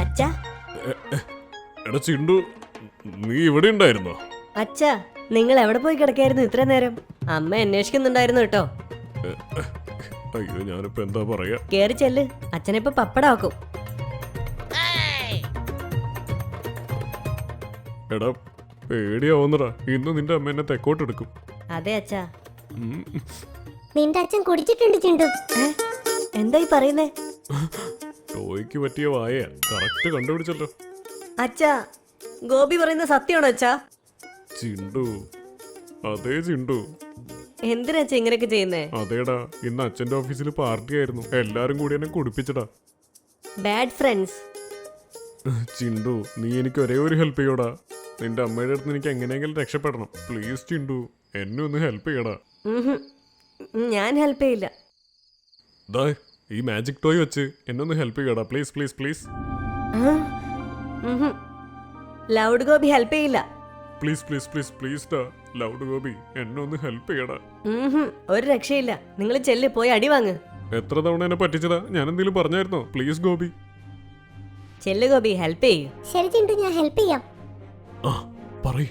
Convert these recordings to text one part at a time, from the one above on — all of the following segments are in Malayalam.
അച്ഛാ എടാ ചിണ്ടു, നീ ഇവിടെ ഉണ്ടായിരുന്നോ? അച്ഛാ, നിങ്ങൾ എവിടെ പോയി കിടക്കായിരുന്നു ഇത്ര നേരം? അമ്മ അന്വേഷിക്കുന്നുണ്ടായിരുന്നു കേട്ടോ. അയ്യോ, ഞാനിപ്പോ എന്താ പറയാ? കേറി ചെല്ല്, അച്ഛനിപ്പോ പപ്പടാക്കും. എടാ പേടിയാവുന്നടാ, ഇന്ന് നിന്റെ അമ്മ എന്നെ തെക്കോട്ട് എടുക്കും. അതെ അച്ഛാ. നിന്റെ അച്ഛൻ കുടിച്ചിട്ടുണ്ട് ചിണ്ടു. എന്തായി പറയുന്നേ? ടോയ്ക്ക് പറ്റിയ വായ കറക്റ്റ് കണ്ടുപിടിച്ചല്ലോ. അച്ഛാ, ഗോപി പറയുന്ന സത്യമാണോ അച്ഛാ? ചിണ്ടു, അതേ ചിണ്ടു. എന്തിനാ ഇങ്ങനെയൊക്കെ ചെയ്യുന്നേ? അതേടാ, ഇന്ന് അച്ഛന്റെ ഓഫീസിൽ പാർട്ടി ആയിരുന്നു, എല്ലാരും കൂടി എന്നെ കുടിപ്പിച്ചടാ. Bad friends. ചിണ്ടു, നീ എനിക്ക് ഒരേ ഒരു ഹെൽപ്പ് ചെയ്യോടാ. നിന്റെ അമ്മയുടെ അടുത്ത് എനിക്ക് എങ്ങനെയെങ്കിലും രക്ഷപ്പെടണം. പ്ലീസ് ചിണ്ടു, എന്നെ ഒന്ന് ഹെൽപ്പ് ചെയ്യടാ. ഞാൻ ഹെൽപ്പ് ചെയ്യില്ല. ദാ ഈ മാജിക് ടോയ് വെച്ച് എന്നെ ഒന്ന് ഹെൽപ്പ് ചെയ്യടാ, please please please. Loud Gopi help ചെയ്യില്ല. പ്ലീസ് പ്ലീസ് പ്ലീസ് പ്ലീസ് ഡാ, ലൗഡ് ഗോപി എന്നെ ഒന്ന് ഹെൽപ്പ് ചെയ്യടാ. ഒരു രക്ഷയില്ല. നിങ്ങൾ ചെല്ല്, പോയി അടി വാങ്ങ്. എത്ര തവണ എന്നെ പറ്റിച്ചതാ? ഞാൻ എന്തെങ്കിലും പറഞ്ഞായിരുന്നോ? പ്ലീസ് ഗോപി. ചെല്ല് ഗോപി, ഹെൽപ്പ് ചെയ്യൂ. ശരി ചിണ്ടു, ഞാൻ ഹെൽപ്പ് ചെയ്യാം. പറയ്.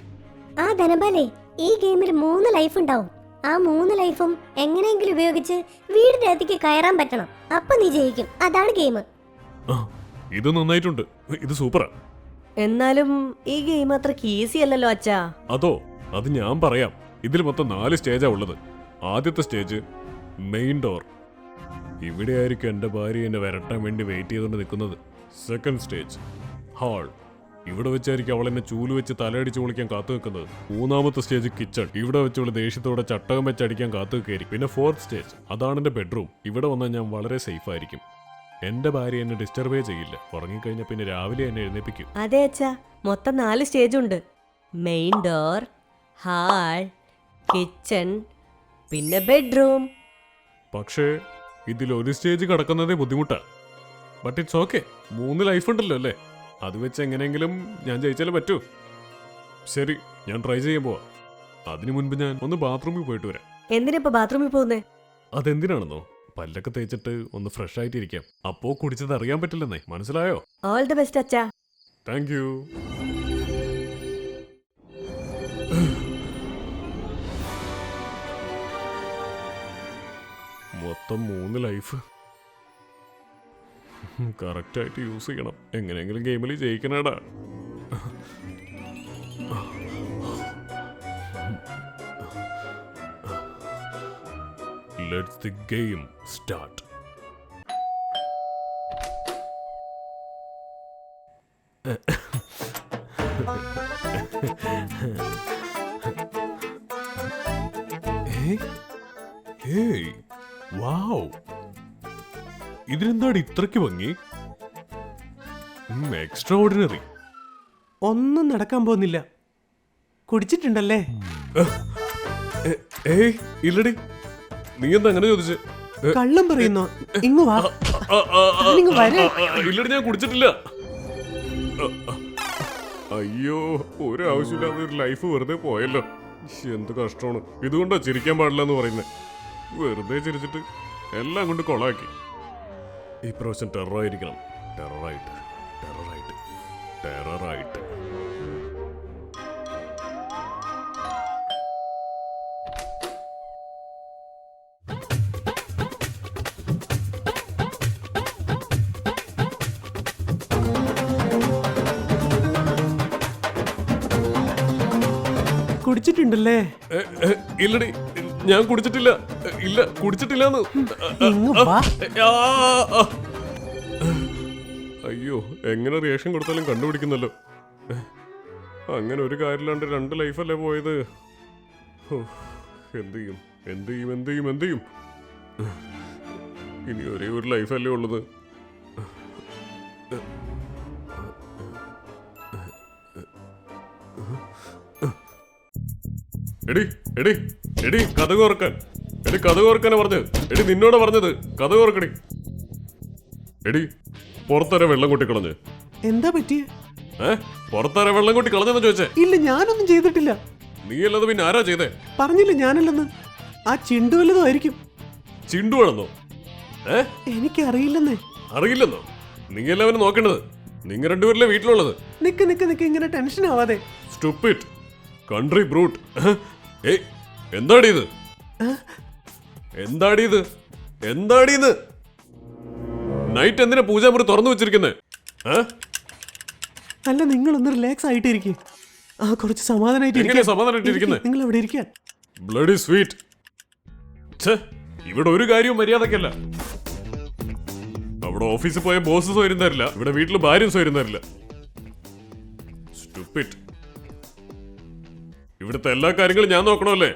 ആ ധനപാലേ, ഈ ഗെയിമിൽ 3 ലൈഫ് ഉണ്ടാവും. ആ 3 ലൈഫും എങ്ങനെയെങ്കിലും ഉപയോഗിച്ച് വീടിന്റെ അകത്തേക്ക് കയറാൻ പറ്റണം. അപ്പൊ നീ ജയിക്കും. അതാണ് ഗെയിം. ഇത് നന്നായിട്ടുണ്ട്, ഇത് സൂപ്പറാ. എന്നാലും ഈ ഗെയിം അത്ര ഈസി അല്ലല്ലോ അച്ഛാ. അതോ, അത് ഞാൻ പറയാം. ഇതിൽ മൊത്തം 4 സ്റ്റേജാ ഉള്ളത്. ആദ്യത്തെ സ്റ്റേജ് മെയിൻ ഡോർ. ഇവിടെ ആയിരിക്കും എൻ്റെ ഭാര്യ എന്നെ വരട്ടാൻ വേണ്ടി വെയിറ്റ് ചെയ്തുകൊണ്ട് നിൽക്കുന്നത്. Second stage hall. ഇവിടെ വെച്ചായിരിക്കും അവൾ എന്നെ ചൂല് വെച്ച് തലയടിച്ച് പൊളിക്കാൻ കാത്തു നിൽക്കുന്നത്. 3-ാമത്തെ സ്റ്റേജ് കിച്ചൺ. ഇവിടെ വെച്ചുള്ള ദേഷ്യത്തോടെ ചട്ടകം വെച്ച് അടിക്കാൻ കാത്തു നിൽക്കുകയായിരിക്കും. പിന്നെ 4th സ്റ്റേജ്, അതാണ് എൻ്റെ ബെഡ്റൂം. ഇവിടെ വന്നാൽ ഞാൻ വളരെ സേഫ് ആയിരിക്കും. എന്റെ ഭാര്യ എന്നെ ഡിസ്റ്റർബേ ചെയ്യില്ല. ഉറങ്ങിക്കഴിഞ്ഞാൽ പിന്നെ രാവിലെ എന്നെ എഴുന്നേപ്പിക്കും. അതെ അച്ഛാ, മൊത്തം 4 സ്റ്റേജ് ഉണ്ട്. മെയിൻ ഡോർ, ഹാൾ, കിച്ചൺ, പിന്നെ ബെഡ്റൂം. പക്ഷേ ഇതിലൊരു സ്റ്റേജ് കടക്കുന്നതേ ബുദ്ധിമുട്ടാ. But it's okay. 3 ലൈഫ് ഉണ്ടല്ലോ അല്ലേ? അത് വെച്ച് എങ്ങനെയെങ്കിലും ഞാൻ ജയിച്ചാലേ പറ്റൂ. ശരി, ഞാൻ ട്രൈ ചെയ്യാൻ പോവാ. അതിനു മുൻപ് ഞാൻ ഒന്ന് ബാത്റൂമിൽ പോയിട്ട് വരാം. എന്തിനാ ബാത്റൂമിൽ പോകുന്നേ? അതെന്തിനാണെന്നോ? പല്ലൊക്കെ തേച്ചിട്ട് ഒന്ന് ഫ്രഷ് ആയിട്ടിരിക്കാം. അപ്പോ കുടിച്ചത് അറിയാൻ പറ്റില്ലെന്നേ, മനസ്സിലായോ? ഓൾ ദി ബെസ്റ്റ് അച്ഛാ. Thank you. മൊത്തം 3 ലൈഫ് കറക്റ്റായിട്ട് യൂസ് ചെയ്യണം. എങ്ങനെയെങ്കിലും ഗെയിമിൽ ജയിക്കണേടാ. Let's the game start. Hey, wow. ഇതിനെന്താണ് ഇത്രയ്ക്ക് ഭംഗി? Extra ordinary. ഒന്നും നടക്കാൻ പോകുന്നില്ല. കുടിച്ചിട്ടുണ്ടല്ലേ? ഏയ് ഇല്ലടി. നീ എന്താ അങ്ങനെ ചോദിച്ചേ? കള്ളം പറയുന്നോ? ഇങ്ങ് വാ. ഇല്ലടി, ഞാൻ കുടിച്ചിട്ടില്ല. അയ്യോ, ഒരു ആവശ്യമില്ലാതെ ഒരു ലൈഫ് വെറുതെ പോയല്ലോ. എന്ത് കഷ്ടമാണ്. ഇതുകൊണ്ടാ ചിരിക്കാൻ പാടില്ല എന്ന് പറയുന്നത്. വെറുതെ ചിരിച്ചിട്ട് എല്ലാം കൊണ്ട് കൊളാക്കി. ഈ പ്രാവശ്യം ടെററായിരിക്കണം. ടെററായിട്ട് ടെററായിട്ട് ടെററായിട്ട്. കുടിച്ചിട്ടുണ്ടല്ലേ? ഇല്ലടി, ഞാൻ കുടിച്ചിട്ടില്ല. ഇല്ല, കുടിച്ചിട്ടില്ലെന്ന്. അയ്യോ, എങ്ങനെ റിയാക്ഷൻ കൊടുത്താലും കണ്ടുപിടിക്കുന്നല്ലോ. അങ്ങനെ ഒരു കാര്യമില്ലാണ്ട് 2 ലൈഫല്ലേ പോയത്. എന്ത് ചെയ്യും എന്ത് ചെയ്യും എന്ത് ചെയ്യും എന്ത് ചെയ്യും? ഇനി ഒരേ ഒരു ലൈഫല്ലേ ഉള്ളത്. എടി എടി എടി കഥ ഓർക്കാൻ. എടി കഥ ഓർക്കാനാ പറഞ്ഞത്. എടി നിന്നോട് പറഞ്ഞത് കഥ ഓർക്കടി. എടി പുറത്തര വെള്ളം കൊട്ടിക്കളഞ്ഞ്. എന്താ പറ്റിയ? പുറത്തര വെള്ളം കൊട്ടി കളഞ്ഞെന്ന് ചോദിച്ചേ. ഇല്ല, ഞാനൊന്നും ചെയ്തിട്ടില്ല. നീ അല്ലാതെ പിന്നെ ആരാ ചെയ്തേ? പറഞ്ഞില്ല ഞാനല്ലെന്ന്. ആ ചിണ്ടു വല്ലതും ആയിരിക്കും. ചിണ്ടുവാണെന്നോ? എനിക്കറിയില്ലെന്നേ. അറിയില്ലെന്നോ? നിങ്ങൾ എല്ലാവരും നോക്കേണ്ടത്. നിങ്ങൾ രണ്ടുപേരല്ലേ വീട്ടിലുള്ളത്. നിക്ക് നിക്ക് നിക്ക്, ഇങ്ങനെ ടെൻഷൻ ആവാതെ. Stupid country brute. ഏയ്, എന്താടീത്? എന്താടീത്? എന്താടീത്? നൈറ്റ് എന്തിനാ പൂജാമുറി തുറന്നു വെച്ചിരിക്കുന്നേ? അല്ല, നിങ്ങളൊന്ന് റിലാക്സ് ആയിട്ടിരിക്കും. ആ, കുറച്ച് സമാധാനമായിട്ട് എങ്ങനെയാ സമാധാനമായിട്ടിരിക്കുന്നെ? നിങ്ങൾ അവിടെ ഇരിക്കാൻ. Bloody sweet. ഇവിടെ ഒരു കാര്യവും മര്യാദക്കല്ല. അവിടെ ഓഫീസിൽ പോയ ബോസ് സ്വയം തരില്ല, ഇവിടെ വീട്ടിൽ ഭാര്യയും സ്വയം തരില്ല. സ്റ്റുപ്പിഡ്. ഇവിടുത്തെ എല്ലാ കാര്യങ്ങളും ഞാൻ നോക്കണമല്ലേ?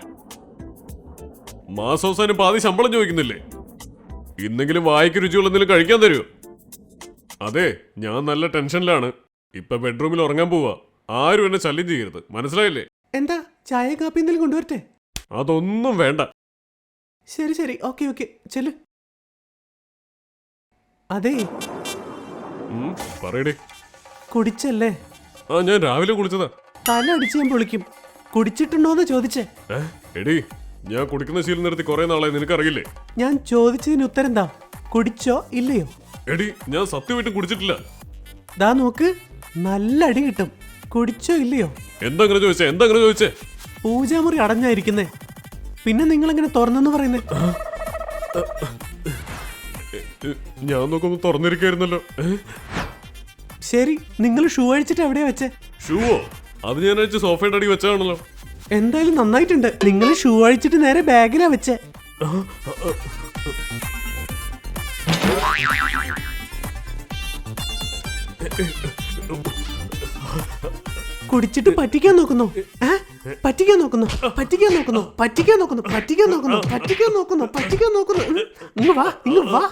മാസവസാനം പാതി ശമ്പളം ചോദിക്കുന്നില്ലേ? ഇന്നെങ്കിലും വായിക്ക് രുചിയുള്ള എന്തെങ്കിലും കഴിക്കാൻ തരുമോ? അതെ, ഞാൻ നല്ല ടെൻഷനിലാണ്. ഇപ്പൊ ബെഡ്റൂമിൽ ഉറങ്ങാൻ പോവാ. ആരും എന്നെ ശല്യം ചെയ്യരുത്, മനസ്സിലായില്ലേ? എന്താ, ചായ കാപ്പി എന്തെങ്കിലും കൊണ്ടുവരട്ടെ? അതൊന്നും വേണ്ട. ശരി ശരി, ഓക്കെ ഓക്കെ, ചെല്ലു. അതെ, പറയടേ. കുടിച്ചല്ലേ? ആ, ഞാൻ രാവിലെ കുളിച്ചതാ. തല അടിച്ച് ഞാൻ പൊളിക്കും. കുടിച്ചിട്ടുണ്ടോന്ന് ചോദിച്ചേ. എടി, ഞാൻ കുടിക്കുന്ന ശീലം നിർത്തി കുറെ നാളായി, നിനക്കറിയില്ലേ? ഞാൻ ചോദിച്ചതിന് ഉത്തരം എന്താ? കുടിച്ചോ ഇല്ലയോ? എടി, ഞാൻ സത്യമായിട്ടും കുടിച്ചിട്ടില്ല. ദാ നോക്ക്, നല്ല അടി കിട്ടും. കുടിച്ചോ ഇല്ലയോ? എന്താ അങ്ങനെ ചോദിച്ചേ? എന്താ അങ്ങനെ ചോദിച്ചേ? പൂജാമുറി അടഞ്ഞായിരിക്കുന്നേ, പിന്നെ നിങ്ങൾ എങ്ങനെ തുറന്നെന്ന് പറയുന്നേ? ഞാൻ നോക്കുമ്പോ തുറന്നിരിക്കായിരുന്നല്ലോ. ശരി, നിങ്ങൾ ഷൂ അഴിച്ചിട്ട് എവിടെയാ വെച്ചേ? ഷൂവോ? അത് ഞാൻ അഴിച്ച് സോഫയുടെ അടി വെച്ചാണല്ലോ. എന്തായാലും നന്നായിട്ടുണ്ട്. നിങ്ങൾ ഷൂ അഴിച്ചിട്ട് നേരെ ബാഗിലാ വെച്ചേ. കുടിച്ചിട്ട് പറ്റിക്കാൻ നോക്കുന്നു. പറ്റിക്കാൻ നോക്കുന്നു, പറ്റിക്കാൻ നോക്കുന്നു, പറ്റിക്കാൻ നോക്കുന്നു, പറ്റിക്കാൻ നോക്കുന്നു, പറ്റിക്കാൻ നോക്കുന്നു, പറ്റിക്കാൻ നോക്കുന്നു. ഇങ്ങ് വാ, ഇങ്ങ് വാ.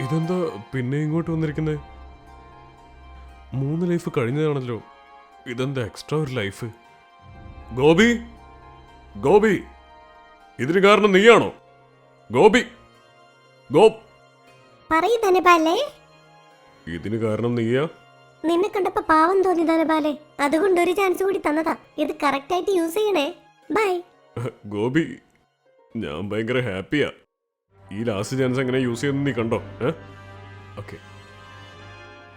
ഇതെന്താ പിന്നെ ഇങ്ങോട്ട് വന്നിരിക്കുന്നേ? 3 ലൈഫ് കഴിഞ്ഞതാണല്ലോ. ഇതെന്താ എക്സ്ട്രാ ഒരു ലൈഫ്? ഗോപി, ഗോപി, ഇതിന് കാരണം നീയാണോ? ഗോപി, പറയൂ ധനപാലേ. ഇതിന് കാരണം നീയാ? നിന്നെ കണ്ടപ്പോ പാവം തോന്നി ധനപാലേ, അതുകൊണ്ട് ഒരു ചാൻസ് കൂടി തന്നതാ. ഇത് കറക്റ്റ് ആയിട്ട് യൂസ് ചെയ്യണേ. ബൈ. ഗോപി, ഞാൻ ഭയങ്കര ഹാപ്പിയാ. ഈ ലാസ്റ്റ് ചാൻസ് എങ്ങനെ യൂസ് ചെയ്യുന്ന നീ കണ്ടോ? ഓക്കെ,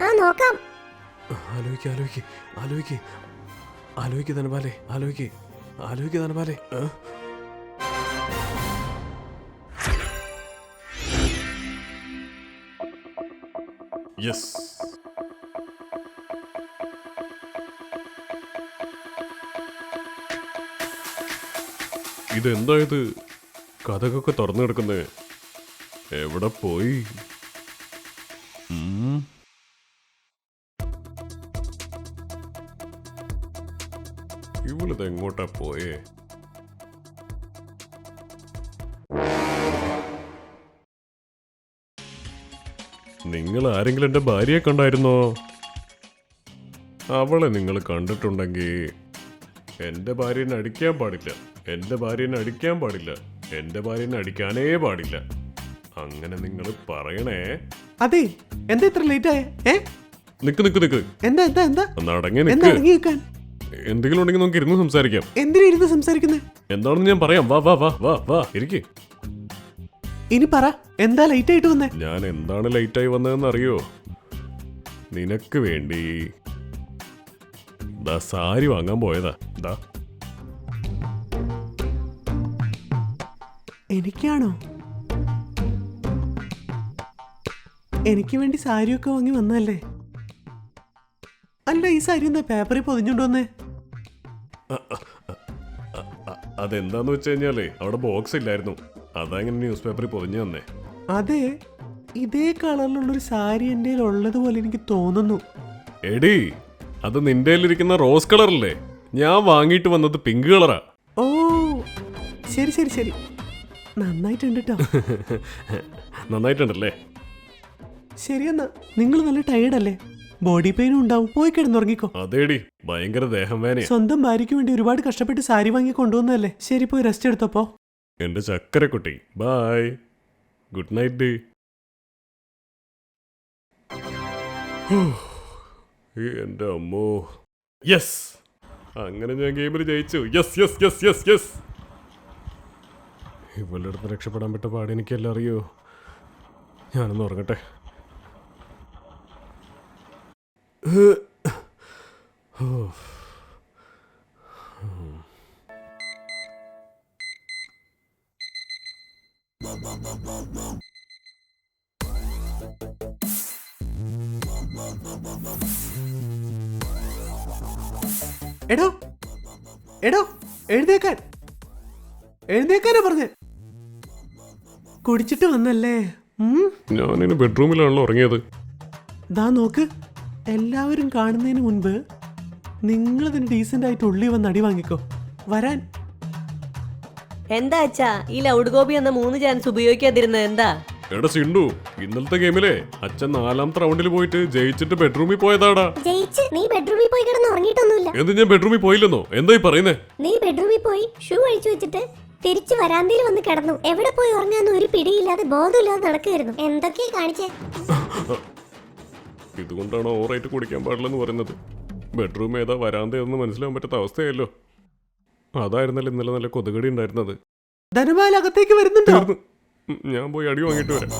ആ നോക്കാം. ആലോചിക്ക് ധനപാലേ, ആലോചിക്ക് ധനപാലേ. യെസ്, ഇതെന്തായത്? കഥകൊക്കെ തുറന്നു കിടക്കുന്നേ. എവിടെ പോയി? ഇവളിത് എങ്ങോട്ടാ പോയേ? നിങ്ങൾ ആരെങ്കിലും എൻ്റെ ഭാര്യയെ കണ്ടായിരുന്നോ? അവളെ നിങ്ങൾ കണ്ടിട്ടുണ്ടെങ്കിൽ എൻ്റെ ഭാര്യനെ അടിക്കാൻ പാടില്ല, എൻ്റെ ഭാര്യനെ അടിക്കാൻ പാടില്ല, എൻ്റെ ഭാര്യനെ അടിക്കാനേ പാടില്ല. അങ്ങനെ നിങ്ങൾ പറയണേ. അതെ, എന്താ ഇത്ര ലേറ്റ് ആയേ? നിക്ക്. എന്താ എന്താ എന്താ ഒന്ന് അടങ്ങി എന്താ നിക്ക്. അടങ്ങി നിൽക്കാൻ? എന്തെങ്കിലും ഉണ്ടെങ്കിൽ നമുക്ക് ഇരുന്ന് സംസാരിക്കാം. എന്തിനാ ഇരുന്ന് സംസാരിക്കുന്നേ? എന്താണെന്ന് ഞാൻ പറയാം. വാ വാ വാ വാ വാ ഇരിക്ക്. ഇനി പറ, എന്താ ലേറ്റ് ആയിട്ട് വന്നേ? ഞാൻ എന്താണ് ലേറ്റായി വന്നതെന്ന് അറിയോ? നിനക്ക് വേണ്ടി ദാ സാരി വാങ്ങാൻ പോയതാ. ദാ, എനിക്കാണോ? എനിക്ക് വേണ്ടി സാരിയൊക്കെ വാങ്ങി വന്നല്ലേ? അല്ല, ഈ സാരി എന്താ പേപ്പറിൽ പൊതിഞ്ഞോണ്ട് വന്നേ? അതെന്താന്ന് വെച്ച് കഴിഞ്ഞാലേ അവിടെ ബോക്സ് ഇല്ലായിരുന്നു, അതാ ഇങ്ങനെ ന്യൂസ് പേപ്പറിൽ പൊതിഞ്ഞു തന്നെ. അതെ, ഇതേ കളറിലുള്ളൊരു സാരി എൻ്റെ ഉള്ളതുപോലെ എനിക്ക് തോന്നുന്നു. എടി, അത് നിന്റെ ഇരിക്കുന്ന റോസ് കളറല്ലേ? ഞാൻ വാങ്ങിയിട്ട് വന്നത് പിങ്ക് കളറാ. ഓ, ശരി ശരി ശരി, നന്നായിട്ടുണ്ട് കേട്ടോ. നന്നായിട്ടുണ്ടല്ലേ? ശരിയെന്നാ, നിങ്ങൾ നല്ല ടയേർഡല്ലേ? ബോഡി പെയിനും ഉണ്ടാവും, പോയി കിടന്നുറങ്ങിക്കോ. അതേടി, ഭയങ്കര ദേഹം വേനയാ. സ്വന്തം ഭാര്യയ്ക്ക് വേണ്ടി ഒരുപാട് കഷ്ടപ്പെട്ട് സാരി വാങ്ങി കൊണ്ടുവന്നല്ലേ? ശരി, പോയി റെസ്റ്റ് എടുത്തപ്പോ. എന്റെ ചക്കരക്കുട്ടി, ബൈ, ഗുഡ് നൈറ്റ്. എന്റെ അമ്മോ, യെസ്, അങ്ങനെ ഞാൻ ഗെയിമിൽ ജയിച്ചു. Yes yes yes yes yes. ഇവളുടെ അടുത്ത് രക്ഷപ്പെടാൻ പറ്റ പാട് എനിക്കെല്ലാം അറിയോ. ഞാനൊന്ന് ഉറങ്ങട്ടെ. എടോ എടോ എഴുന്നേക്കാൻ എഴുന്നേക്കാനാ പറഞ്ഞേ. കുടിച്ചിട്ട് വന്നല്ലേ? ഞാനിന് ബെഡ്റൂമിലാണല്ലോ ഉറങ്ങിയത്. ദാ നോക്ക്, എല്ലാവരും കാണുന്നതിന് മുൻപ് നിങ്ങളതിന് ഡീസൻ്റ് ആയിട്ട് ഉള്ളി വന്ന് അടി വാങ്ങിക്കോ. വരാൻ. എന്താ അച്ഛാ ഈ ലൗഡ് കോപ്പി എന്ന 3 ചാൻസ് ഉപയോഗിക്കാതിരുന്നത് എന്താ? എടാ സിണ്ടു, ഇന്നലത്തെ ഗെയിമിലെ അച്ഛൻ 4ാമത്തെ റൗണ്ടിൽ പോയിട്ട് ജയിച്ചിട്ട് ബെഡ്റൂമിൽ പോയതാടാ. ജയിച്ച് നീ ബെഡ്റൂമിൽ പോയി കിടന്ന് ഉറങ്ങിയിട്ടൊന്നുമില്ല. എന്ത് ഞാൻ ബെഡ്റൂമിൽ പോയില്ലെന്നോ? എന്തായി പറയുന്നേ? നീ ബെഡ്റൂമിൽ പോയി ഷൂ അഴിച്ചു വെച്ചിട്ട് തിരിച്ചു വരാന്തയിൽ വന്ന് കിടന്നു. എവിടെ പോയി ഉറങ്ങാന്ന് ഒരു പിടിയില്ലാതെ ബോധമില്ലാതെ നടക്കുകയായിരുന്നു. എന്തൊക്കെയാ കാണിച്ചേ? ഇതുകൊണ്ടാണോ ഓവറായിട്ട് കുടിക്കാൻ പാടില്ലെന്ന് പറയുന്നത്? ബെഡ്റൂം ഏതാ വരാന്തയൊന്നും മനസ്സിലാവാൻ പറ്റാത്ത അവസ്ഥയല്ലോ. അതായിരുന്നല്ലോ ഇന്നലെ നല്ല കൊതുകടി ഉണ്ടായിരുന്നത്. ധനപാൽ അകത്തേക്ക് വരുന്നുണ്ടോ? ഞാൻ പോയി അടി വാങ്ങിയിട്ട് വരാം.